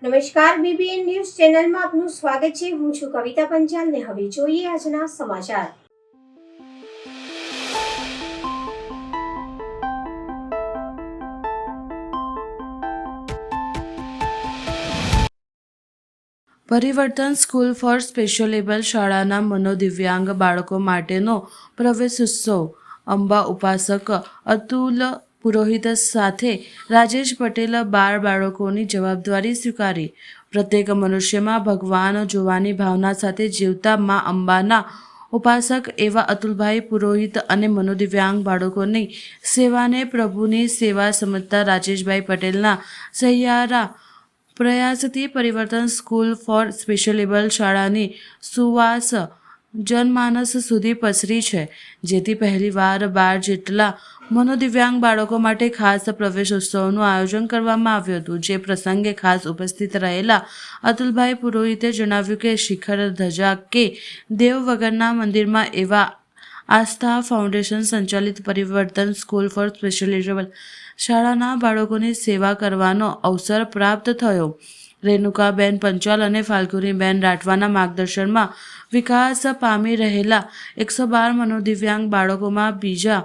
નમસ્કાર, BBN news ચેનલમાં આપનું સ્વાગત છે। હું છું કવિતા પંચાલ ને હવે જોઈએ આજના સમાચાર। પરિવર્તન સ્કૂલ ફોર સ્પેશિયલેબલ શાળાના મનોદિવ્યાંગ બાળકો માટેનો પ્રવેશોત્સવ અંબા ઉપાસક અતુલ પુરોહિત સાથે રાજેશ પટેલ 12 બાળકોની જવાબદારી સ્વીકારી। પ્રત્યેક મનુષ્યમાં ભગવાન જોવાની ભાવના સાથે જીવતા મા અંબાના ઉપાસક એવા અતુલભાઈ પુરોહિત અને મનોદિવ્યાંગ બાળકોની સેવાને પ્રભુની સેવા સમજતા રાજેશભાઈ પટેલના સહિયારા પ્રયાસથી પરિવર્તન સ્કૂલ ફોર સ્પેશિયલેબલ શાળાની સુવાસ જનમાનસ સુધી પસરી છે, જેથી પહેલીવાર 12 જેટલા મનોદિવ્યાંગ બાળકો માટે ખાસ પ્રવેશોત્સવનું આયોજન કરવામાં આવ્યું હતું। જે પ્રસંગે ખાસ ઉપસ્થિત રહેલા અતુલભાઈ પુરોહિતે જણાવ્યું કે શિખર ધજા કે દેવ વગરના મંદિરમાં એવા આસ્થા ફાઉન્ડેશન સંચાલિત પરિવર્તન સ્કૂલ ફોર સ્પેશિયલેબલ શાળાના બાળકોની સેવા કરવાનો અવસર પ્રાપ્ત થયો। રેણુકાબેન પંચાલ અને ફાલ્ગુનીબેન રાઠવાના માર્ગદર્શનમાં વિકાસ પામી રહેલા 112 મનોદિવ્યાંગ બાળકોમાં બીજા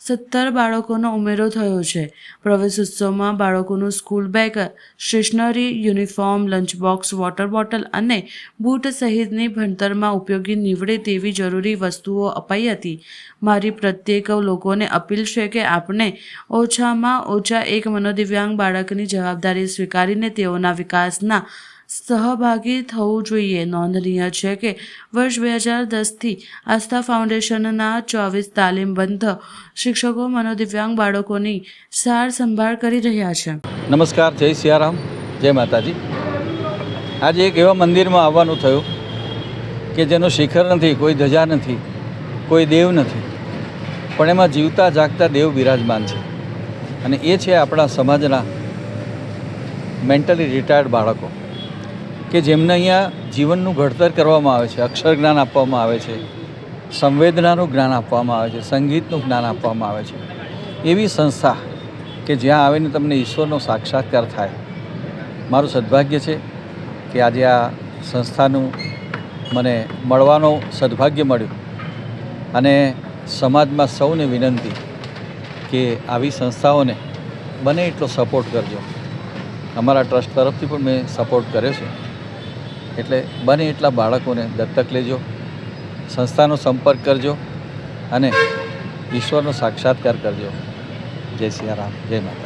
17 બાળકોનો ઉમેરો થયો છે। પ્રવેશોત્સવમાં બાળકોનું school bag, stationery, uniform, lunch box, water bottle અને બૂટ સહિતની ભણતરમાં ઉપયોગી નીવડે તેવી જરૂરી વસ્તુઓ અપાઈ હતી। મારી પ્રત્યેક લોકોને અપીલ છે કે આપણે ઓછામાં ઓછા એક મનોદિવ્યાંગ બાળકની જવાબદારી સ્વીકારીને તેઓના વિકાસના સહભાગી થવું જોઈએ। નોંધનીય છે કે વર્ષ 2010થી આસ્થા ફાઉન્ડેશનના 24 તાલીમબદ્ધ શિક્ષકો મનોદિવ્યાંગ બાળકોની સાર સંભાળ કરી રહ્યા છે। નમસ્કાર, જય સિયારામ, જય માતાજી। આજે એક એવા મંદિરમાં આવવાનું થયું કે જેનો શિખર નથી, કોઈ ધજા નથી, કોઈ દેવ નથી, પણ એમાં જીવતા જાગતા દેવ બિરાજમાન છે અને એ છે આપણા સમાજના મેન્ટલી રિટાયર્ડ બાળકો કે જેમને અહીંયા જીવનનું ઘડતર કરવામાં આવે છે, અક્ષર જ્ઞાન આપવામાં આવે છે, સંવેદનાનું જ્ઞાન આપવામાં આવે છે, સંગીતનું જ્ઞાન આપવામાં આવે છે। એવી સંસ્થા કે જ્યાં આવીને તમને ઈશ્વરનો સાક્ષાત્કાર થાય। મારું સદભાગ્ય છે કે આજે આ સંસ્થાનું મને મળવાનો સદભાગ્ય મળ્યું અને સમાજમાં સૌને વિનંતી કે આવી સંસ્થાઓને બને એટલો સપોર્ટ કરજો। અમારા ટ્રસ્ટ તરફથી પણ મેં સપોર્ટ કર્યો છે, એટલે બને એટલા બાળકોને દત્તક લેજો, સંસ્થાનો સંપર્ક કરજો અને ઈશ્વરનો સાક્ષાત્કાર કરજો। જય સિયારામ, જય માતાજી।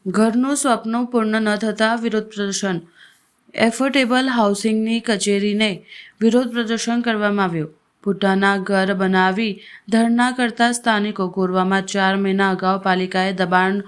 ઘરનું સ્વપ્ન પૂર્ણ ન થતાં વિરોધ પ્રદર્શન। એફોર્ડેબલ હાઉસિંગની કચેરીને વિરોધ પ્રદર્શન કરવામાં આવ્યું। પૂટાના ઘર બનાવી ધરણા કરતા સ્થાનિકો કોરવામાં 4 મહિના અગાઉ પાલિકાએ દબાણ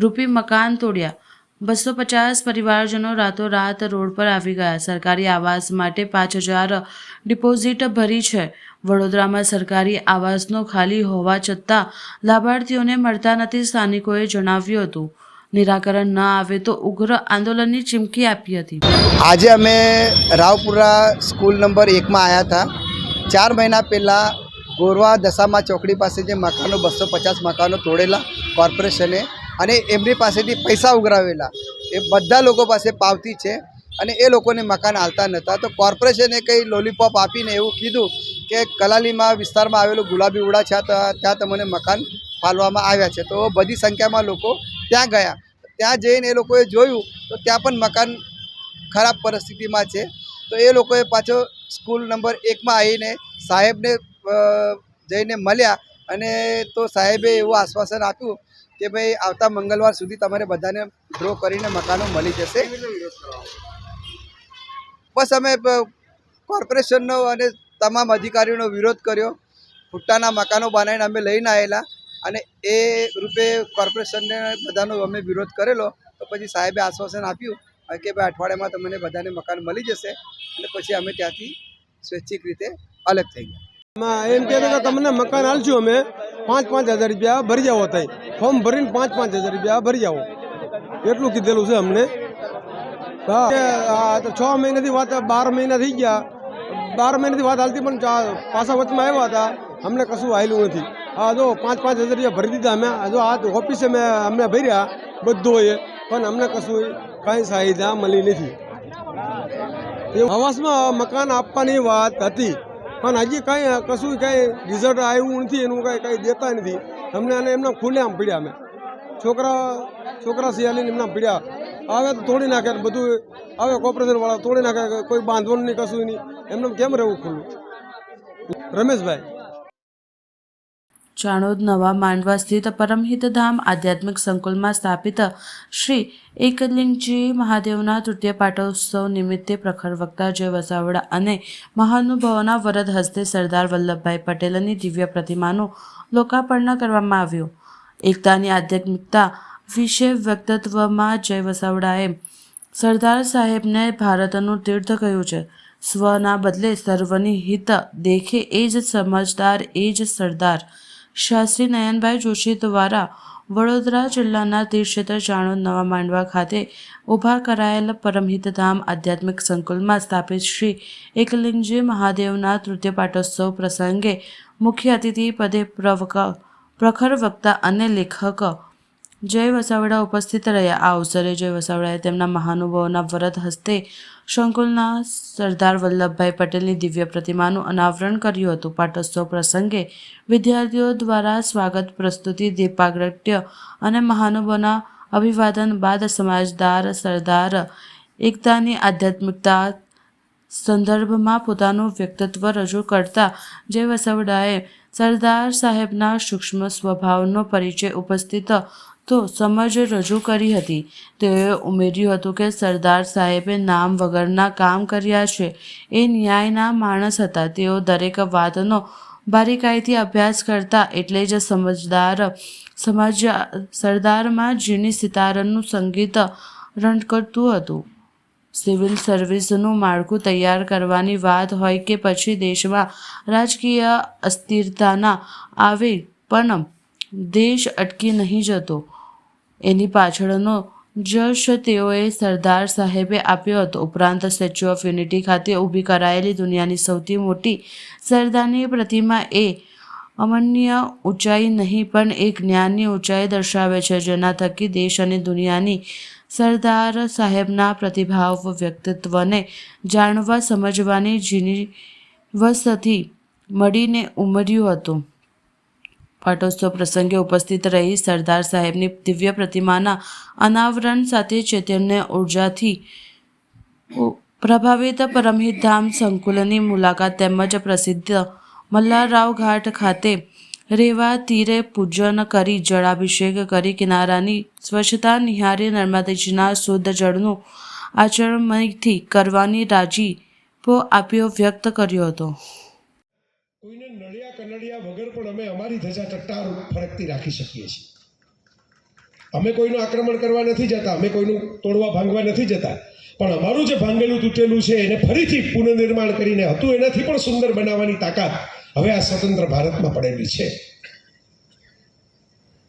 રૂપી મકાન તોડ્યા। 250 પરિવારજનો રાતોરાત રોડ પર આવી ગયા। સરકારી આવાસ માટે 5000 ડિપોઝિટ ભરી છે। વડોદરામાં સરકારી આવાસનો ખાલી હોવા છતાં લાભાર્થીઓને મળતા નથી, સ્થાનિકોએ જણાવ્યું હતું। નિરાકરણ ન આવે તો ઉગ્ર આંદોલનની ચીમકી આપી હતી। આજે અમે રાવપુરા સ્કૂલ નંબર 1 में आया था। 4 महीना पहला ગોરવા દશામા ચોકડી પાસે જે મકાનો 250 મકાનો તોડેલા કોર્પોરેશને અને એમની પાસેથી પૈસા ઉઘરાવેલા, એ બધા લોકો પાસે પાવતી છે અને એ લોકોને મકાન હાલતા નહોતા. તો કોર્પોરેશને કંઈ લોલીપોપ આપીને એવું કીધું કે કલાલીમાં વિસ્તારમાં આવેલું ગુલાબી ઉડા છે ત્યાં તમને મકાન પાલવામાં આવ્યા છે. તો બધી સંખ્યામાં લોકો ત્યાં ગયા. ત્યાં જઈને એ લોકોએ જોયું તો ત્યાં પણ મકાન ખરાબ પરિસ્થિતિમાં છે. તો એ લોકોએ પાછો સ્કૂલ નંબર 1માં આવીને સાહેબને જઈને મળ્યા અને તો સાહેબે એવું આશ્વાસન આપ્યું કે ભાઈ આવતા મંગળવાર સુધી તમારે બધાને ડ્રો કરીને મકાનો મળી જશે. બસ અમે કોર્પોરેશનનો અને તમામ અધિકારીઓનો વિરોધ કર્યો. ભુટ્ટાના મકાનો બનાવીને અમે લઈને આવેલા અને એ રૂપે કોર્પોરેશનને બધાનો અમે વિરોધ કરેલો. તો પછી સાહેબે આશ્વાસન આપ્યું કે ભાઈ અઠવાડિયામાં તમને બધાને મકાન મળી જશે અને પછી અમે ત્યાંથી સ્વૈચ્છિક રીતે અલગ થઈ ગયા. એમ કહે કે તમને મકાન હાલશું અમે 5,000 રૂપિયા ભરી જાઓ, થાય ફોર્મ ભરીને 5,000 રૂપિયા ભરી જાઓ, એટલું કીધેલું છે અમને. હા, તો 6 મહિનાથી વાત, 12 મહિના થઈ ગયા. 12 મહિનાથી વાત હાલતી પણ પાછા વચમાં આવ્યા હતા, અમને કશું હાલ્યું નથી. હા, જો 5,000 રૂપિયા ભરી દીધા અમે. જો આ ઓફિસે અમને ભર્યા બધું એ, પણ અમને કશું કાંઈ સહાયતા મળી નથી. આવાસમાં મકાન આપવાની વાત હતી પણ હજી કાંઈ કશું કાંઈ રિઝલ્ટ આવ્યું નથી, એનું કાંઈ દેતા નથી અમને. અને એમના ખુલ્લે આમ પડ્યા અમે છોકરા સિયાલીને એમના પડ્યા. હવે તો તોડી નાખે બધું, હવે કોર્પોરેશનવાળા તોડી નાખે, કોઈ બાંધવાનું નહીં, કશું નહીં. એમને કેમ રહેવું ખુલ્લું? રમેશભાઈ. ચાણોદ નવા માંડવા સ્થિત પરમહિતધામ આધ્યાત્મિક સંકુલમાં સ્થાપિત શ્રી એકલિંગજી મહાદેવના તૃતીય પાટોત્સવ નિમિત્તે પ્રખર વક્તા જય વસાવડા અને મહાનુભાવોના વરદ હસ્તે સરદાર વલ્લભભાઈ પટેલની દિવ્ય પ્રતિમાનું લોકાર્પણ કરવામાં આવ્યું. એકતાની આધ્યાત્મિકતા વિશે વ્યક્તિત્વમાં જય વસાવડાએ સરદાર સાહેબને ભારતનું તીર્થ કહ્યું છે. સ્વના બદલે સર્વની હિત દેખે એ જ સમજદાર, એ જ સરદાર. શાસ્ત્રી નયનભાઈ જોશી દ્વારા વડોદરા જિલ્લાના તીર્થક્ષેત્ર ચાણોદ નવા માંડવા ખાતે ઊભા કરાયેલ પરમહિતધામ આધ્યાત્મિક સંકુલમાં સ્થાપિત શ્રી એકલિંગજી મહાદેવના તૃતીય પાટોત્સવ પ્રસંગે મુખ્ય અતિથિ પદે પ્રખર વક્તા અને લેખક જય વસાવડા ઉપસ્થિત રહ્યા. આ અવસરે જય વસાવડાએ તેમના મહાનુભાવોના વરદ હસ્તે સંકુલના સરદાર વલ્લભભાઈ પટેલની દિવ્ય પ્રતિમાનું અનાવરણ કર્યું હતું. પાટોત્સવ પ્રસંગે વિદ્યાર્થીઓ દ્વારા સ્વાગત પ્રસ્તુતિ, દીપાગ્રટ્ય અને મહાનુભાવોના અભિવાદન બાદ સમાજદાર સરદાર એકતાની આધ્યાત્મિકતા સંદર્ભમાં પોતાનું વ્યક્તિત્વ રજૂ કરતા જય વસાવડાએ સરદાર સાહેબના સૂક્ષ્મ સ્વભાવનો પરિચય ઉપસ્થિત તો સમજ રજૂ કરી હતી. તેઓએ ઉમેર્યું હતું કે સરદાર સાહેબે નામ વગરના કામ કર્યા છે. એ ન્યાયના માણસ હતા. તેઓ દરેક વાતનો બારીકાઈથી અભ્યાસ કરતા, એટલે જ સરદારમાં ઝીણી સિતારનું સંગીત રણકતું હતું. સિવિલ સર્વિસનું માળખું તૈયાર કરવાની વાત હોય કે પછી દેશમાં રાજકીય અસ્થિરતાના આવે પણ દેશ અટકી નહીં જતો. એની પાછળનો જશ તેઓએ સરદાર સાહેબે આપ્યો હતો. ઉપરાંત સ્ટેચ્યુ ઓફ યુનિટી ખાતે ઊભી કરાયેલી દુનિયાની સૌથી મોટી સરદારની પ્રતિમા એ અમન્ય ઊંચાઈ નહીં પણ એક જ્ઞાનની ઊંચાઈ દર્શાવે છે, જેના થકી દેશ અને દુનિયાની સરદાર સાહેબના પ્રતિભાવ વ્યક્તિત્વને જાણવા સમજવાની જીવસથી મળીને ઉમર્યું હતું. પાટોત્સવ પ્રસંગે ઉપસ્થિત રહી સરદાર સાહેબની દિવ્ય પ્રતિમાના અનાવરણ સાથે ચૈતન્ય ઉર્જાથી પ્રભાવિત પરમહિતધામ સંકુલની મુલાકાત તેમજ પ્રસિદ્ધ મલ્હારરાવ ઘાટ ખાતે રેવા તીરે પૂજન કરી, જળાભિષેક કરી, કિનારાની સ્વચ્છતા નિહાળી નર્મદાજીના શુદ્ધ જળનું આચરણથી કરવાની રાજીપો આપ્યો વ્યક્ત કર્યો હતો. કોઈને નળિયા કનડિયા વગર પણ અમે અમારી ધજા ટટ્ટાર ફરકતી રાખી શકીએ છીએ. અમે કોઈનું આક્રમણ કરવા નથી જતા, અમે કોઈનું તોડવા ભાંગવા નથી જતા, પણ અમારું જે ભાંગેલું તૂટેલું છે એને ફરીથી પુનર્નિર્માણ કરીને હતું એનાથી પણ સુંદર બનાવવાની તાકાત હવે આ સ્વતંત્ર ભારતમાં પડેલી છે.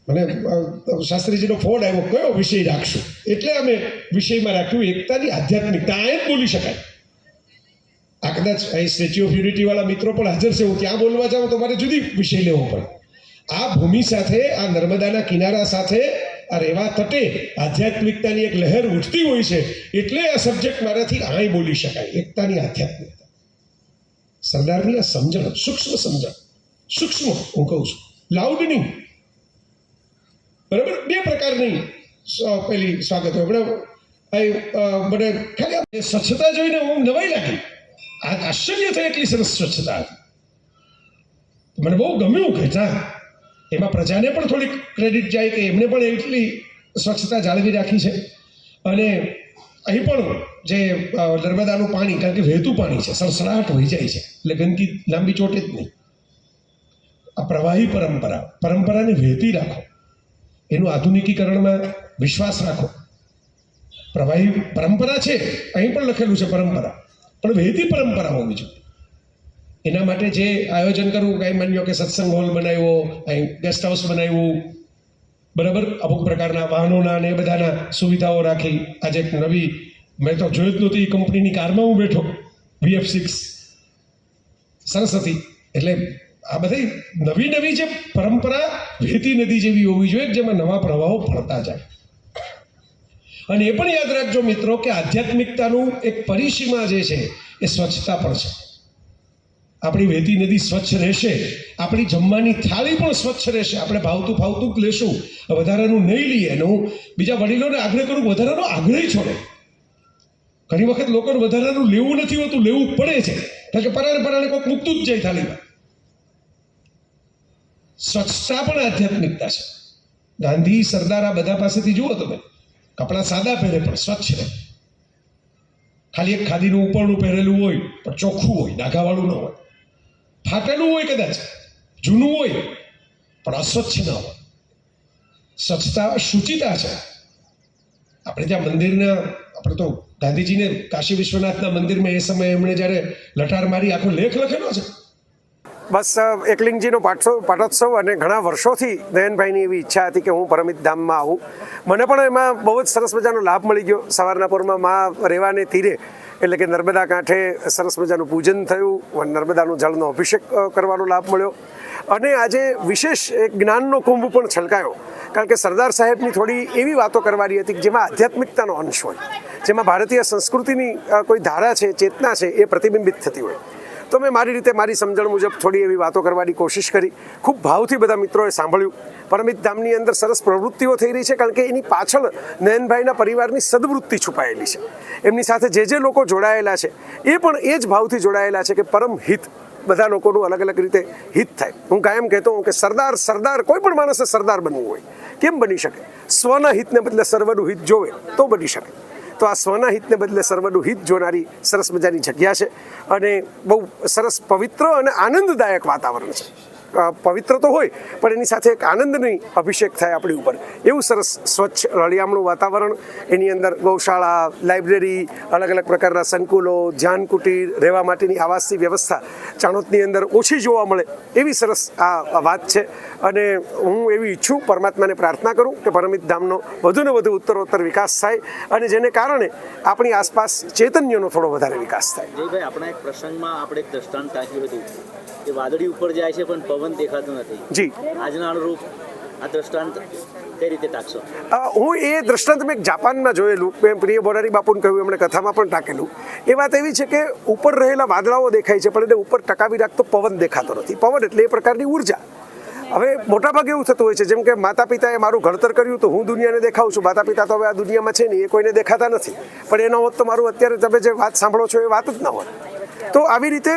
મને શાસ્ત્રીજીનો ફોન આવ્યો, કયો વિષય રાખશું, એટલે અમે વિષયમાં રાખ્યું એકતાની આધ્યાત્મિકતા. આ જ બોલી શકાય. આ કદાચ અહીં સ્ટેચ્યુ ઓફ યુનિટીવાળા મિત્રો પણ હાજર છે. હું ત્યાં બોલવા જાઉં તો મારે જુદી વિષય લેવો પડે. આ ભૂમિ સાથે, આ નર્મદાના કિનારા સાથે, આ રેવા તટે આધ્યાત્મિકતાની એક લહેર ઉઠતી હોય છે. એટલે આ સબ્જેક્ટ મારાથી આય બોલી શકાય. એકતાની આધ્યાત્મિકતા, સરદારની આ સમજણ, સૂક્ષ્મ સમજણ, સૂક્ષ્મ હું કહું છું, લાઉડ નહીં, બરાબર. બે પ્રકારની પેલી સ્વાગત હોય. મને ખાલી સ્વચ્છતા જોઈને હું નવાઈ લાગી, આશ્ચર્ય થાય એટલી સરસ સ્વચ્છતા હતી. મને બહુ ગમ્યું કે ના, એમાં પ્રજાને પણ થોડીક ક્રેડિટ જાય કે એમને પણ એટલી સ્વચ્છતા જાળવી રાખી છે. અને અહીં પણ જે નર્મદાનું પાણી, કારણ કે વહેતું પાણી છે, સળસળાટ હોઈ જાય છે, એટલે ગંદકી લાંબી ચોટે જ નહીં. આ પ્રવાહી પરંપરાને વહેતી રાખો, એનું આધુનિકીકરણમાં વિશ્વાસ રાખો. પ્રવાહી પરંપરા છે, અહીં પણ લખેલું છે પરંપરા, પણ વહેતી પરંપરા હોવી જોઈએ. એના માટે જે આયોજન કરવું, કંઈ માન્યો કે સત્સંગ હોલ બનાવ્યો, અહીં ગેસ્ટ હાઉસ બનાવ્યું, બરાબર, અમુક પ્રકારના વાહનોના ને એ બધાના સુવિધાઓ રાખી. આજે એક નવી, મેં તો જોયું જ નહોતી, એ કંપનીની કારમાં હું બેઠો, VF6 સરસ હતી. એટલે આ બધી નવી નવી જે પરંપરા વહેતી નદી જેવી હોવી જોઈએ, જેમાં નવા પ્રવાહો ફરતા જાય. અને એ પણ યાદ રાખજો મિત્રો કે આધ્યાત્મિકતાનું એક પરિસીમા જે છે એ સ્વચ્છતા પણ છે. આપણી વહેતી નદી સ્વચ્છ રહેશે, આપણી જમવાની થાળી પણ સ્વચ્છ રહેશે. આપણે ભાવતું ફાવતું જ લેશું, વધારાનું નહીં લઈએ. અને હું બીજા વડીલોને આગ્રહ કરું, વધારાનો આગ્રહ છોડે. ઘણી વખત લોકોને વધારાનું લેવું નથી હોતું, લેવું પડે છે, કારણ કે પરાણે કોઈક મૂકતું જ જાય થાળીમાં. સ્વચ્છતા પણ આધ્યાત્મિકતા છે. ગાંધી, સરદાર, આ બધા પાસેથી જુઓ તમે, કપડાં સાદા પહેરે પણ સ્વચ્છ રહે. ખાલી એક ખાદીનું ઉપરનું પહેરેલું હોય પણ ચોખ્ખું હોય, ડાઘાવાળું ન હોય. ફાટેલું હોય, કદાચ જૂનું હોય, પણ અસ્વચ્છ ન હોય. સ્વચ્છતા શુચિતા છે. આપણે ત્યાં મંદિરના, આપણે તો ગાંધીજીને કાશી વિશ્વનાથના મંદિરમાં એ સમયે એમણે જ્યારે લટાર મારી આખો લેખ લખેલો છે. બસ એકલિંગજીનો પાટોત્સવ, અને ઘણા વર્ષોથી નયનભાઈની એવી ઈચ્છા હતી કે હું પરમિત ધામમાં આવું. મને પણ એમાં બહુ જ સરસ મજાનો લાભ મળી ગયો. સવારના પોરમાં માં રેવાને તીરે, એટલે કે નર્મદા કાંઠે સરસ મજાનું પૂજન થયું, નર્મદાનું જળનો અભિષેક કરવાનો લાભ મળ્યો. અને આજે વિશેષ એક જ્ઞાનનો કુંભ પણ છલકાયો, કારણ કે સરદાર સાહેબની થોડી એવી વાતો કરવાની હતી જેમાં આધ્યાત્મિકતાનો અંશ હોય, જેમાં ભારતીય સંસ્કૃતિની કોઈ ધારા છે, ચેતના છે, એ પ્રતિબિંબિત થતી હોય. તો મેં મારી રીતે, મારી સમજણ મુજબ થોડી એવી વાતો કરવાની કોશિશ કરી. ખૂબ ભાવથી બધા મિત્રોએ સાંભળ્યું. પરમિત ધામની અંદર સરસ પ્રવૃત્તિઓ થઈ રહી છે, કારણ કે એની પાછળ નયનભાઈના પરિવારની સદવૃત્તિ છુપાયેલી છે. એમની સાથે જે લોકો જોડાયેલા છે એ પણ એ જ ભાવથી જોડાયેલા છે કે પરમ હિત, બધા લોકોનું અલગ અલગ રીતે હિત થાય. હું કાયમ કહેતો હોઉં કે સરદાર કોઈ પણ માણસે સરદાર બનવું હોય, કેમ બની શકે? સ્વના હિતને બદલે સર્વનું હિત જોવે તો બની શકે. તો આ સ્વના હિતને બદલે સર્વનું હિત જોનારી સરસ મજાની જગ્યા છે, અને બહુ સરસ પવિત્ર અને આનંદદાયક વાતાવરણ છે. પવિત્ર તો હોય, પણ એની સાથે એક આનંદની અભિષેક થાય આપણી ઉપર, એવું સરસ સ્વચ્છ રળિયામણું વાતાવરણ. એની અંદર ગૌશાળા, લાઇબ્રેરી, અલગ અલગ પ્રકારના સંકુલો, ધ્યાન કુટીર, રહેવા માટેની આવાસની વ્યવસ્થા ચાણોદની અંદર ઓછી જોવા મળે એવી સરસ આ વાત છે. અને હું એવી ઈચ્છું, પરમાત્માને પ્રાર્થના કરું કે પરમિત ધામનો વધુને વધુ ઉત્તરોત્તર વિકાસ થાય, અને જેને કારણે આપણી આસપાસ ચૈતન્યનો થોડો વધારે વિકાસ થાય. જયભાઈ, આપણા એક પ્રસંગમાં આપણે એક દ્રષ્ટાંત ટાંક્યું હતું કે વાદળી ઉપર જાય છે પણ પવન દેખાતો નથી. જી, આજના અનુરૂપ આ દ્રષ્ટાંત કઈ રીતે ટાંકશો? હું એ દ્રષ્ટાંત મેં જાપાનમાં જોયેલું, મેં પ્રિય બોરારી બાપુને કહ્યું, એમણે કથામાં પણ ટાંકેલું. એ વાત એવી છે કે ઉપર રહેલા વાદળાઓ દેખાય છે, પણ એને ઉપર ટકાવી રાખતો પવન દેખાતો નથી. પવન એટલે એ પ્રકારની ઉર્જા. હવે મોટાભાગે એવું થતું હોય છે, જેમ કે માતા પિતાએ મારું ઘડતર કર્યું તો હું દુનિયાને દેખાઉં છું. માતા પિતા તો હવે આ દુનિયામાં છે નહીં, એ કોઈને દેખાતા નથી, પણ એનો હોત તો મારું અત્યારે તમે જે વાત સાંભળો છો એ વાત જ ન હોય. તો આવી રીતે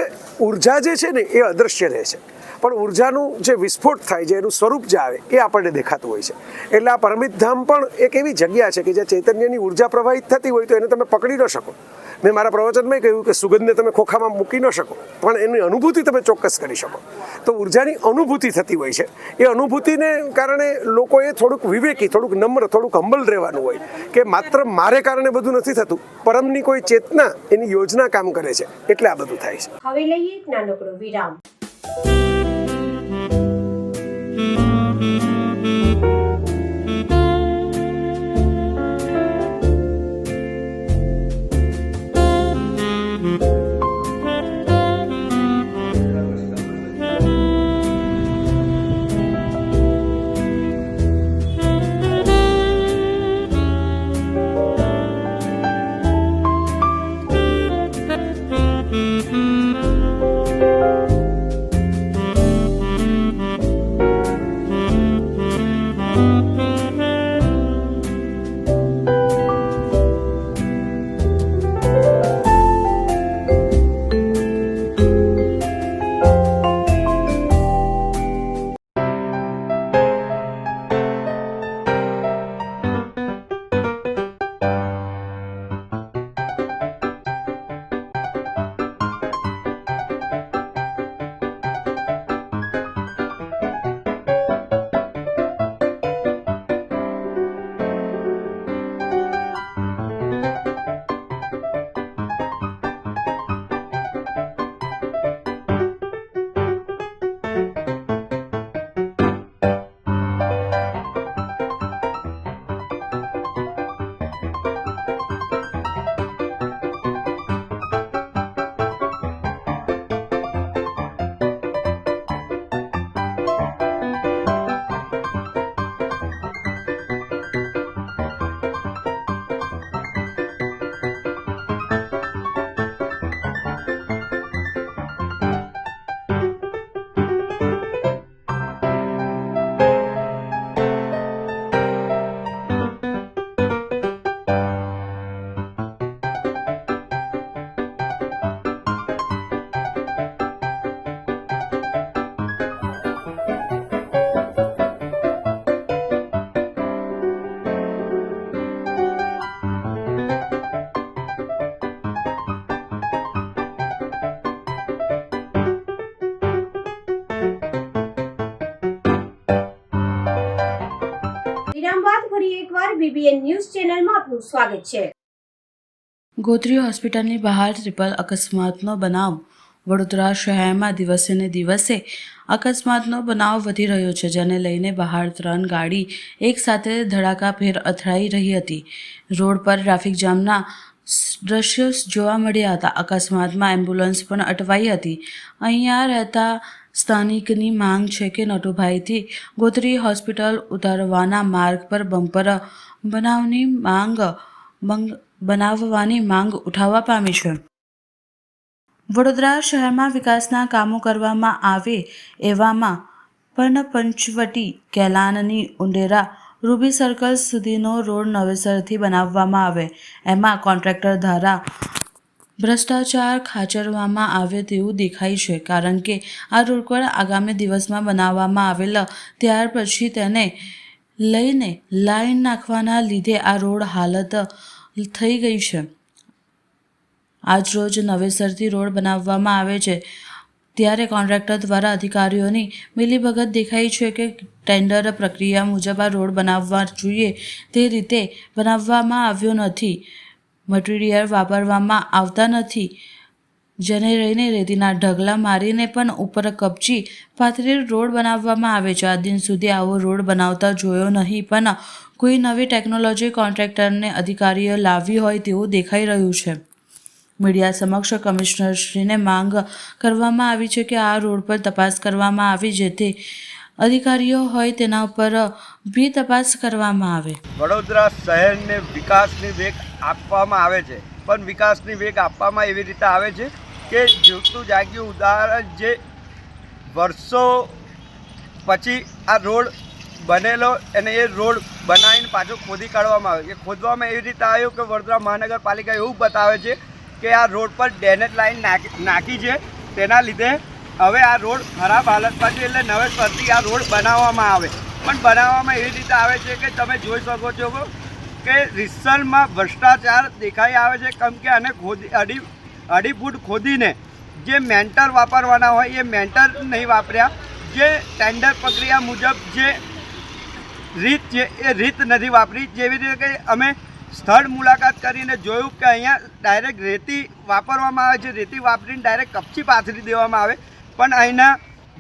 ઉર્જા જે છે ને એ અદૃશ્ય રહે છે, પણ ઉર્જાનું જે વિસ્ફોટ થાય છે, એનું સ્વરૂપ જે આવે એ આપણને દેખાતું હોય છે. એટલે આ પરમિત ધામ પણ એક એવી જગ્યા છે કે જ્યાં ચૈતન્યની ઉર્જા પ્રવાહિત થતી હોય તો એને તમે પકડી ન શકો. મેં મારા પ્રવચનમાં કહ્યું કે સુગંધને તમે ખોખામાં મૂકી ન શકો, પણ એની અનુભૂતિ તમે ચોક્કસ કરી શકો. તો ઉર્જાની અનુભૂતિ થતી હોય છે. એ અનુભૂતિને કારણે લોકોએ થોડુંક વિવેકી, થોડુંક નમ્ર, થોડુંક હંબલ રહેવાનું હોય કે માત્ર મારે કારણે બધું નથી થતું, પરમની કોઈ ચેતના, એની યોજના કામ કરે છે, એટલે આ બધું થાય છે. હવે લઈએ એક નાનકડો વિરામ. BBN ન્યૂઝ ચેનલમાં આપનું સ્વાગત છે. ગોત્રી હોસ્પિટલની બહાર ટ્રિપલ અકસ્માતનો બનાવ. વડોદરા શહેરમાં દિવસે ને દિવસે અકસ્માતનો બનાવ વધી રહ્યો છે, જેને લઈને બહાર 3 ગાડી એકસાથે ધડાકાભેર અથડાઈ રહી હતી. રોડ પર ટ્રાફિક જામના દ્રશ્યો જોવા મળ્યા હતા. અકસ્માતમાં એમ્બ્યુલન્સ પણ અટવાઈ હતી. અહીંયા રહેતા સ્થાનિકની માંગ છે કે નટુભાઈથી ગોત્રી હોસ્પિટલ ઉતારવાના માર્ગ પર બમ્પર બનાવવાની માંગ ઉઠાવવા પામી છે. વડોદરા શહેરમાં વિકાસના કામો કરવામાં આવે એવામાં પણ પંચવટી કેલાનની ઉંડેરા રૂબી સર્કલ સુધીનો રોડ નવેસરથી બનાવવામાં આવે એમાં કોન્ટ્રાક્ટર દ્વારા ભ્રષ્ટાચાર ખાચરવામાં આવે તેવું દેખાય છે, કારણ કે આ રોડ પર આગામી દિવસમાં બનાવવામાં આવેલ ત્યાર પછી તેને લઈને લાઈન નાખવાના લીધે આ રોડ હાલત થઈ ગઈ છે. આજરોજ નવેસરથી રોડ બનાવવામાં આવે છે ત્યારે કોન્ટ્રાક્ટર દ્વારા અધિકારીઓની મિલીભગત દેખાઈ છે કે ટેન્ડર પ્રક્રિયા મુજબ આ રોડ બનાવવા જોઈએ તે રીતે બનાવવામાં આવ્યો નથી. મટીરિયલ વાપરવામાં આવતા નથી, જેને લઈને રેતીના ઢગલા મારીને પણ ઉપર કપચી પાથરી રોડ બનાવવામાં આવે છે. આ દિન સુધી આવો રોડ બનાવતા જોયો નહીં, પણ કોઈ નવી ટેકનોલોજી કોન્ટ્રાક્ટરને અધિકારીઓ લાવી હોય તેવું દેખાઈ રહ્યું છે. મીડિયા સમક્ષ કમિશનરશ્રીને માંગ કરવામાં આવી છે કે આ રોડ પર તપાસ કરવામાં આવે, જેથી અધિકારીઓ હોય તેના ઉપર બી તપાસ કરવામાં આવે. વડોદરા શહેરને વિકાસની વેગ આપવામાં આવે છે, પણ વિકાસની વેગ આપવામાં એવી રીતે આવે છે કે જોતું જાગ્યું ઉદાહરણ જે વર્ષો પછી આ રોડ બનેલો અને એ રોડ બનાવીને પાછો ખોદી કાઢવામાં આવે. એ ખોદવામાં એવી રીતે આવ્યું કે વડોદરા મહાનગરપાલિકા એવું બતાવે છે કે આ રોડ પર ડેનેજ લાઈન નાખી છે, તેના લીધે હવે આ રોડ ખરાબ હાલતમાં છે, એટલે નવેસરથી આ રોડ બનાવવામાં આવે. પણ બનાવવામાં એવી રીતે આવે છે કે તમે જોઈ શકો છો કે રિસલમાં ભ્રષ્ટાચાર દેખાઈ આવે છે, કેમ કે આને અઢી ફૂટ ખોદીને જે મેન્ટર વાપરવાના હોય એ મેન્ટર નહીં વાપર્યા. જે ટેન્ડર પ્રક્રિયા મુજબ જે રીત છે એ રીત નથી વાપરી. જેવી રીતે કે અમે સ્થળ મુલાકાત કરીને જોયું કે અહીંયા ડાયરેક્ટ રેતી વાપરવામાં આવે છે, રેતી વાપરીને ડાયરેક્ટ કપચી પાથરી દેવામાં આવે. પણ અહીંના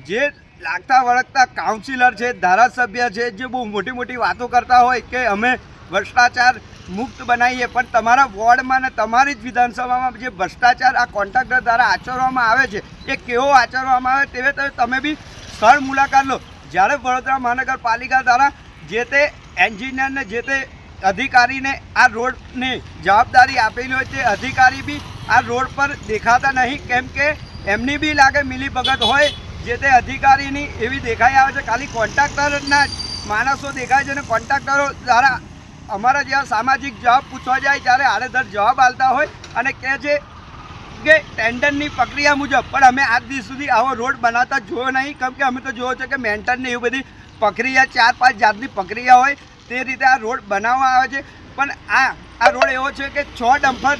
જે લાગતા વળગતા કાઉન્સિલર છે, ધારાસભ્ય છે, જે બહુ મોટી મોટી વાતો કરતા હોય કે અમે ભ્રષ્ટાચાર મુક્ત બનાવીએ, પણ તમારા વોર્ડમાં ને તમારી જ વિધાનસભામાં જે ભ્રષ્ટાચાર આ કોન્ટ્રાક્ટર દ્વારા આચરવામાં આવે છે એ કેવો આચરવામાં આવે તે તમે બી સ્થળ મુલાકાત લો. જ્યારે વડોદરા મહાનગરપાલિકા દ્વારા જે તે એન્જિનિયરને જે તે અધિકારીને આ રોડની જવાબદારી આપેલી હોય તે અધિકારી બી આ રોડ પર દેખાતા નહીં, કેમ કે એમની બી લાગે મિલીભગત હોય. જે તે અધિકારીની એવી દેખાઈ આવે છે, ખાલી કોન્ટ્રાક્ટરના માણસો દેખાય છે અને કોન્ટ્રાક્ટરો દ્વારા અમારા જેવા સામાજિક જવાબ પૂછવા જાય ત્યારે આડેધડ જવાબ આપતા હોય અને કહે છે કે ટેન્ડરની પ્રક્રિયા મુજબ. પણ અમે આજ દિવસ સુધી આવો રોડ બનાવતા જોયો નહીં, કેમ કે અમે તો જોયો છે કે મેન્ટરને એવી બધી પ્રક્રિયા 4-5 જાતની પ્રક્રિયા હોય તે રીતે આ રોડ બનાવવામાં આવે છે. પણ આ રોડ એવો છે કે 6 ડમ્પર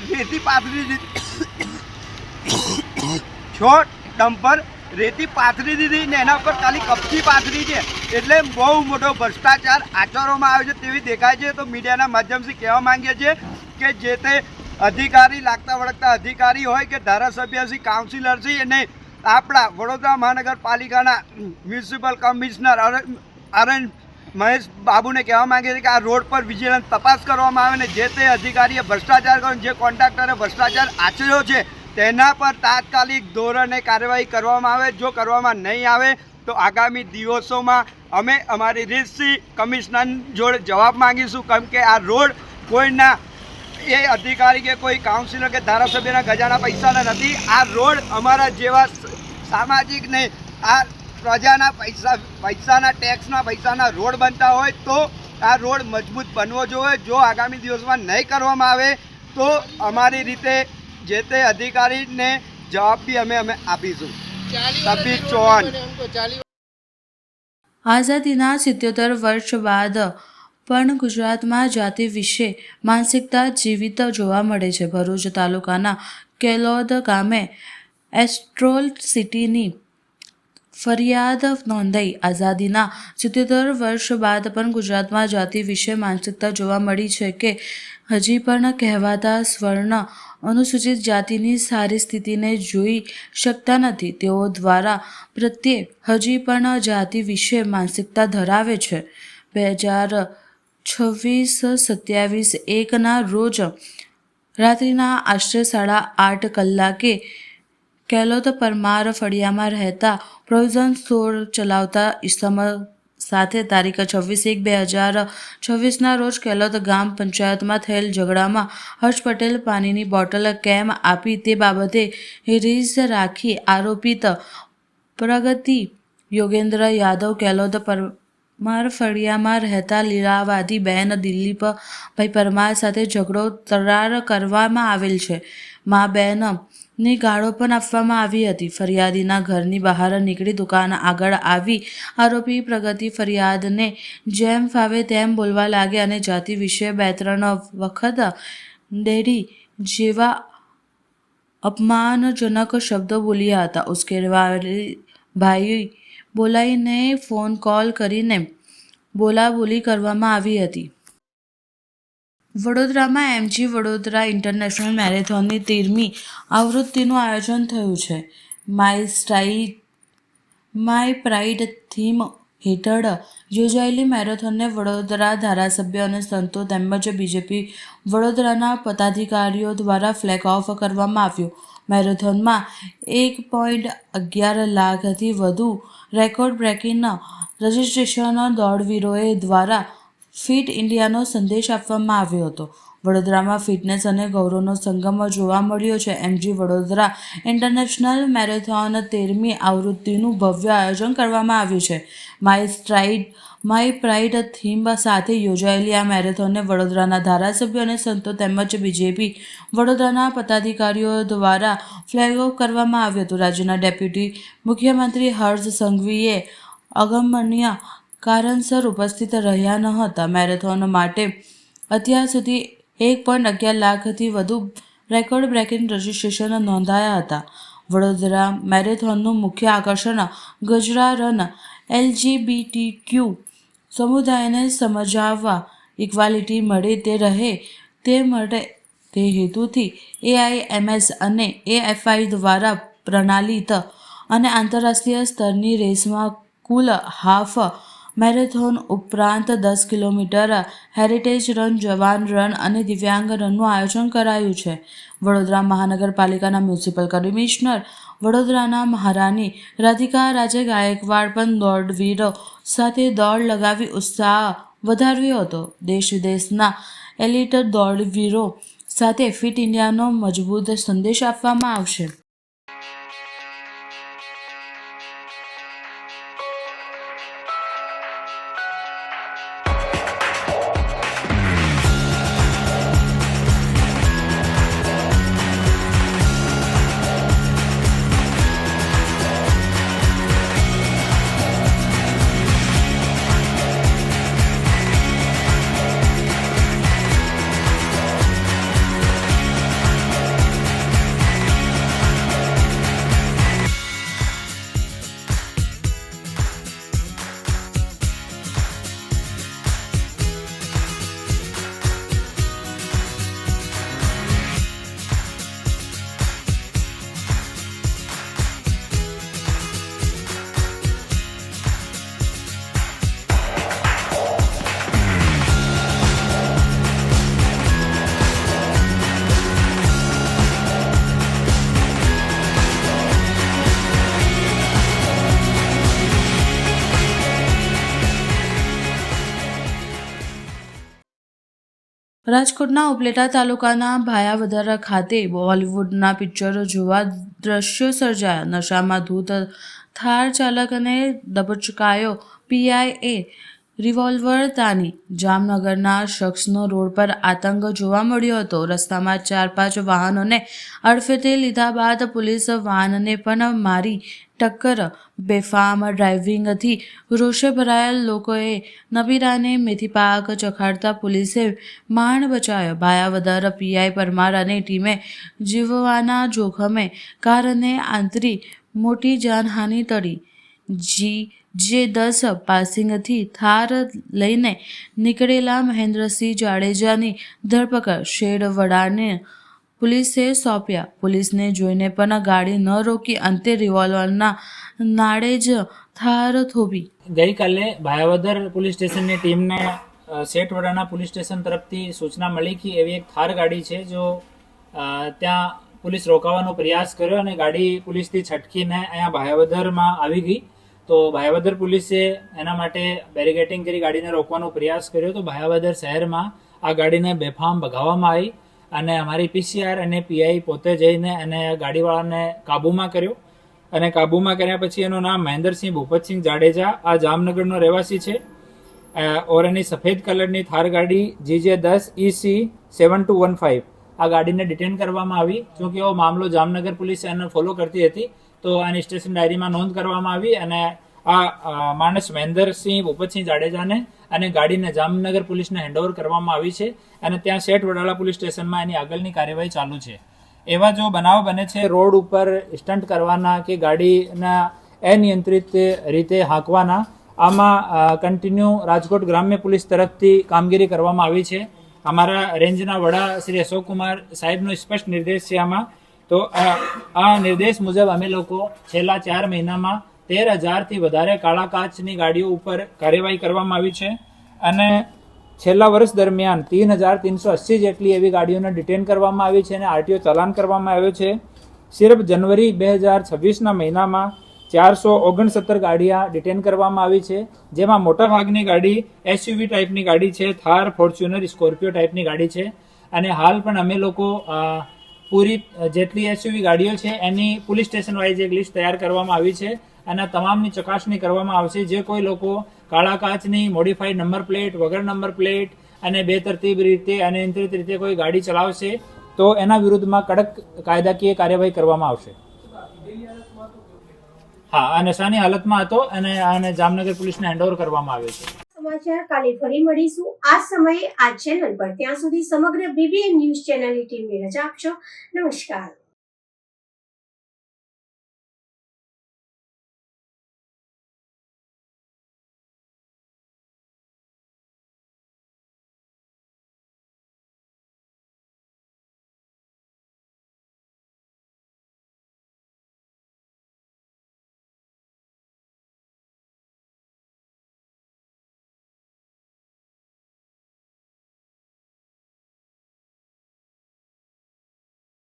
રેતી પાથરી દીધી ને એના ઉપર ખાલી કપચી પાથરી છે, એટલે બહુ મોટો ભ્રષ્ટાચાર આચરવામાં આવે છે તેવી દેખાય છે. તો મીડિયાના માધ્યમથી કહેવા માંગીએ છીએ કે જે તે અધિકારી લાગતા વળગતા અધિકારી હોય કે ધારાસભ્યશ્રી, કાઉન્સિલરશ્રી અને આપણા વડોદરા મહાનગરપાલિકાના મ્યુનિસિપલ કમિશનર આરએન મહેશ બાબુને કહેવા માંગે છે કે આ રોડ પર વિજિલન્સ તપાસ કરવામાં આવે ને જે તે અધિકારીએ ભ્રષ્ટાચાર કર્યો, જે કોન્ટ્રાક્ટરે ભ્રષ્ટાચાર આચર્યો છે તેના પર તાત્કાલિક ધોરણે કાર્યવાહી કરવામાં આવે. જો કરવામાં નહીં આવે તો આગામી દિવસોમાં અમે અમારી રીતથી કમિશનર જોડે જવાબ માંગીશું, કેમ કે આ રોડ કોઈના એ અધિકારી કે કોઈ કાઉન્સિલર કે ધારાસભ્યના ગજાના પૈસાના નથી. આ રોડ અમારા જેવા સામાજિકને આ પ્રજાના પૈસાના ટેક્સના પૈસાના રોડ બનતા હોય તો આ રોડ મજબૂત બનવો જોઈએ. જો આગામી દિવસમાં નહીં કરવામાં આવે તો અમારી રીતે જે તે અધિકારીને જવાબ બી અમે આપીશું. સબીર ચૌહાણ. આઝાદીના 77 વર્ષ બાદ પણ ગુજરાતમાં જાતિ વિશે માનસિકતા જીવિત જોવા મળે છે. ભરૂચ તાલુકાના કેલોદ ગામે એસ્ટ્રોલ સિટીની ફરિયાદ નોંધાઈ. આઝાદીના 77 વર્ષ બાદ પણ ગુજરાતમાં જાતિ વિશે માનસિકતા જોવા મળી છે કે હજી પણ કહેવાતા સ્વર્ણ અનુસૂચિત જાતિની સારી સ્થિતિને જોઈ શકતા નથી. તેઓ દ્વારા પ્રત્યે હજી પણ જાતિ વિશે માનસિકતા ધરાવે છે. 2026-27/1ના રોજ રાત્રિના આશરે 8:30 કલાકે કેલોદ પરમાર ફળિયામાં રહેતા પ્રોવિઝન સ્ટોર ચલાવતા ઈસમ સાથે તારીખ 26/1/2026ના રોજ કેલોદ ગ્રામ પંચાયતમાં થયેલ ઝઘડામાં હર્ષ પટેલ પાણીની બોટલ કેમ આપી તે બાબતે રીઝ રાખી આરોપિત પ્રગતિ યોગેન્દ્ર યાદવ કેલોદ પરમાર ફળિયામાં રહેતા લીલાવાદી બહેન દિલીપભાઈ પરમાર સાથે ઝઘડો તકરાર કરવામાં આવેલ છે. મા બહેન ની ગાળો પણ આપવામાં આવી હતી. ફરિયાદીના ઘરની બહાર નીકળી દુકાન આગળ આવી આરોપી પ્રગતિ ફરિયાદને જેમ ફાવે તેમ બોલવા લાગ્યા અને જાતિ વિશે 2-3 વખત ડેડી જેવા અપમાનજનક શબ્દો બોલ્યા હતા. ઉશ્કેરવાળી ભાઈ બોલાઈને ફોન કોલ કરીને બોલાબોલી કરવામાં આવી હતી. વડોદરામાં એમજી વડોદરા ઇન્ટરનેશનલ મેરેથોનની 13મી આવૃત્તિનું આયોજન થયું છે. માય પ્રાઇડ થીમ હેઠળ યોજાયેલી મેરેથોનને વડોદરા ધારાસભ્ય અને સંતો તેમજ બીજેપી વડોદરાના પદાધિકારીઓ દ્વારા ફ્લેગ ઓફ કરવામાં આવ્યું. મેરેથોનમાં 1.11 લાખથી વધુ રેકોર્ડ બ્રેકિંગ રજિસ્ટ્રેશન દોડવીરોએ દ્વારા ફિટ ઇન્ડિયાનો સંદેશ આપવામાં આવ્યો હતો. વડોદરામાં ફિટનેસ અને ગૌરવનો સંગમ જોવા મળ્યો છે. એમજી વડોદરા ઇન્ટરનેશનલ મેરેથોન 13મી આવૃત્તિનું ભવ્ય આયોજન કરવામાં આવ્યું છે. માય પ્રાઇડ થીમ સાથે યોજાયેલી આ મેરેથોનને વડોદરાના ધારાસભ્યો અને સંતો તેમજ બીજેપી વડોદરાના પદાધિકારીઓ દ્વારા ફ્લેગ ઓફ કરવામાં આવ્યું હતું. રાજ્યના ડેપ્યુટી મુખ્યમંત્રી હર્ષ સંઘવીએ અગમ્ય કારણસર ઉપસ્થિત રહ્યા ન હતા. મેરેથોન માટે અત્યાર સુધી 1.11 લાખથી વધુ રેકોર્ડ બ્રેકિંગ રજિસ્ટ્રેશન નોંધાયા હતા. વડોદરા મેરેથોનનું મુખ્ય આકર્ષણ ગજરા રન LGBTQ સમુદાયને સમજાવવા ઇક્વાલિટી મળે તે રહે તે માટે તે હેતુથી AIMS અને AFI દ્વારા પ્રણાલિત અને આંતરરાષ્ટ્રીય સ્તરની રેસમાં કુલ હાફ મેરેથોન ઉપરાંત 10 કિલોમીટર હેરિટેજ રન, જવાન રન અને દિવ્યાંગ રનનું આયોજન કરાયું છે. વડોદરા મહાનગરપાલિકાના મ્યુનિસિપલ કમિશનર વડોદરાના મહારાણી રાધિકા રાજે ગાયકવાડ પણ દોડવીરો સાથે દોડ લગાવી ઉત્સાહ વધાર્યો હતો. દેશ વિદેશના એલિટ દોડવીરો સાથે ફિટ ઇન્ડિયાનો મજબૂત સંદેશ આપવામાં આવશે. રાજકોટના ઉપલેટા તાલુકાના ભાયાવદર ખાતે બોલિવૂડના પિક્ચરો જોવા દ્રશ્યો સર્જાયા. નશામાં ધૂત થાર ચાલકને દબોચાયો. PIએ રિવોલ્વર તાની. જામનગરના શખ્સનો રોડ પર આતંક જોવા મળ્યો હતો. રસ્તામાં 4-5 વાહનોને અડફેટે લીધા બાદ પોલીસ વાનને પણ મારી ટક્કર. બેફામ ડ્રાઇવિંગથી રોષે ભરાયેલ લોકોએ નબીરાને મેથીપાક ચખાડતા પોલીસે માંડ બચાવ્યો. ભાયાવદર PI પરમાર અને ટીમે જીવવાના જોખમે કારને આંતરી મોટી જાનહાનિ ટળી. GJ10 પાસિંગથી થાર લઈને નીકળેલા મહેન્દ્રસિંહ જાડેજાની ધરપકડ શેડવડાને પોલીસે સોંપ્યા. પોલીસને જોઈને પણ ગાડી ન રોકી અંતે રિવોલ્વરના નાડે જ થાર થોભી. ગઈકાલે ભાયાવદર પોલીસ સ્ટેશનની ટીમને સેઠવડાના પોલીસ સ્ટેશન તરફથી સૂચના મળી કે એવી એક થાર ગાડી છે જો ત્યાં પોલીસ રોકાવાનો પ્રયાસ કર્યો અને ગાડી પોલીસથી છટકીને અહીંયા ભાયાવદરમાં આવી ગઈ. તો ભાયાવદર પોલીસે એના માટે બેરિકેટિંગ કરી ગાડીને રોકવાનો પ્રયાસ કર્યો. તો ભાયાવદર શહેરમાં આ ગાડીને બેફામ ભગાવવામાં આવી અને અમારી PCR અને PI પોતે જઈને અને ગાડીવાળાને કાબૂમાં કર્યો. અને કાબૂમાં કર્યા પછી એનું નામ મહેન્દ્રસિંહ ભૂપતસિંહ જાડેજા આ જામનગરનો રહેવાસી છે ઓર એની સફેદ કલરની થાર ગાડી GJ10 EC 7215 આ ગાડીને ડિટેન કરવામાં આવી. જોકે એવો મામલો જામનગર પોલીસે એને ફોલો કરતી હતી તો આની સ્ટેશન ડાયરીમાં નોંધ કરવામાં આવી અને આ માણસ મહેન્દ્રસિંહ ભૂપતસિંહ જાડેજાને અને ગાડીને જામનગર પોલીસને હેન્ડઓવર કરવામાં આવી છે અને ત્યાં સેઠ વડાલા પોલીસ સ્ટેશનમાં એની આગળની કાર્યવાહી ચાલુ છે. એવા જો બનાવ બને છે રોડ ઉપર સ્ટન્ટ કરવાના કે ગાડીના અનિયંત્રિત રીતે હાંકવાના, આમાં કન્ટિન્યુ રાજકોટ ગ્રામ્ય પોલીસ તરફથી કામગીરી કરવામાં આવી છે. અમારા રેન્જના વડા શ્રી અશોકકુમાર સાહેબનો સ્પષ્ટ નિર્દેશ છે આમાં. તો આ નિર્દેશ મુજબ અમે લોકો છેલ્લા 4 મહિનામાં 13,000થી વધારે કાળા કાચની ગાડીઓ ઉપર કાર્યવાહી કરવામાં આવી છે અને છેલ્લા વર્ષ દરમિયાન 3,380 જેટલી એવી ગાડીઓને ડિટેન કરવામાં આવી છે અને RTO ચલાન કરવામાં આવ્યો છે. સિર્ફ જનવરી 2026ના મહિનામાં 469 ગાડીઓ ડિટેન કરવામાં આવી છે, જેમાં મોટાભાગની ગાડી SUV ટાઈપની ગાડી છે, થાર, ફોર્ચ્યુનર, સ્કોર્પિયો ટાઈપની ગાડી છે. અને હાલ પણ અમે લોકો પૂરી જેટલી SUV ગાડીઓ છે એની પોલીસ સ્ટેશન વાઇઝ એક લિસ્ટ તૈયાર કરવામાં આવી છે અને તમામની ચકાસણી કરવામાં આવશે. જે કોઈ લોકો કાળા કાચની મોડિફાઈડ નંબર પ્લેટ, વગર નંબર પ્લેટ અને બેતરતીબ રીતે અનિયંત્રિત રીતે કોઈ ગાડી ચલાવશે તો એના વિરુદ્ધમાં કડક કાયદાકીય કાર્યવાહી કરવામાં આવશે. હા, આ નશાની હાલતમાં હતો અને જામનગર પોલીસને હેન્ડઓવર કરવામાં આવ્યો છે. સમાચાર કાલે ફરી મળીશું આ સમયે આ ચેનલ પર. ત્યાં સુધી સમગ્ર BBN ન્યૂઝ ચેનલની ટીમને રજા આપશો. નમસ્કાર.